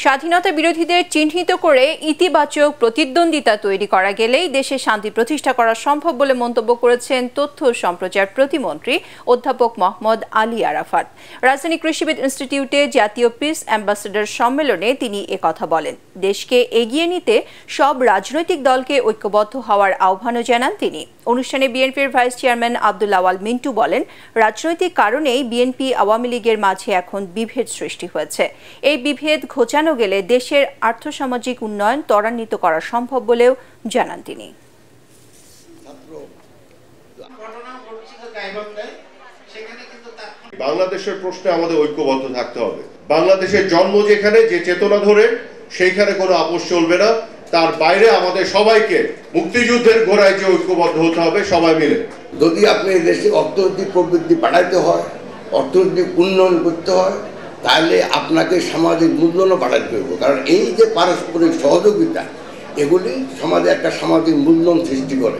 স্বাধীনতা বিরোধীদের চিহ্নিত করে ইতিবাচক প্রতিদ্বন্দ্বিতা তৈরি করা গেলেই দেশে শান্তি প্রতিষ্ঠা করা সম্ভব বলে মন্তব্য করেছেন তথ্য সম্প্রচার প্রতিমন্ত্রী অধ্যাপক মোহাম্মদ আলী আরাফাত। রাজধানী কৃষিবিদ ইনস্টিটিউটে জাতীয় পিস অ্যাম্বাসেডর সম্মেলনে তিনি একথা বলেন। দেশকে এগিয়ে নিতে সব রাজনৈতিক দলকে ঐক্যবদ্ধ হওয়ার আহ্বানও জানান তিনি। অনুষ্ঠানে বিএনপির ভাইস চেয়ারম্যান আব্দুল আওয়াল মিন্টু বলেন, রাজনৈতিক কারণেই বিএনপি আওয়ামী লীগের মাঝে এখন বিভেদ সৃষ্টি হয়েছে। এই বিভেদ ঘোচানো গেলে দেশের আর্থসামাজিক উন্নয়ন ত্বরান্বিত করা সম্ভব বলেও জানান তিনি। বাংলাদেশের প্রশ্নে আমাদের ঐক্যবদ্ধ থাকতে হবে। বাংলাদেশের জন্ম যেখানে, যে চেতনা ধরে, সেইখানে কোনো আপোষ চলবে না। তার বাইরে আমাদের সবাইকে মুক্তিযুদ্ধের গোড়ায় যে ঐক্যবদ্ধ হতে হবে সবাই মিলে। যদি আপনি দেশে অর্থনৈতিক প্রবৃদ্ধি বাড়াইতে হয়, অর্থনৈতিক উন্নয়ন করতে হয়, তাহলে আপনাকে সামাজিক মূল্যায়নও বাড়াইতে হবে। কারণ এই যে পারস্পরিক সহযোগিতা, এগুলি সমাজে একটা সামাজিক মূল্যায়ন সৃষ্টি করে।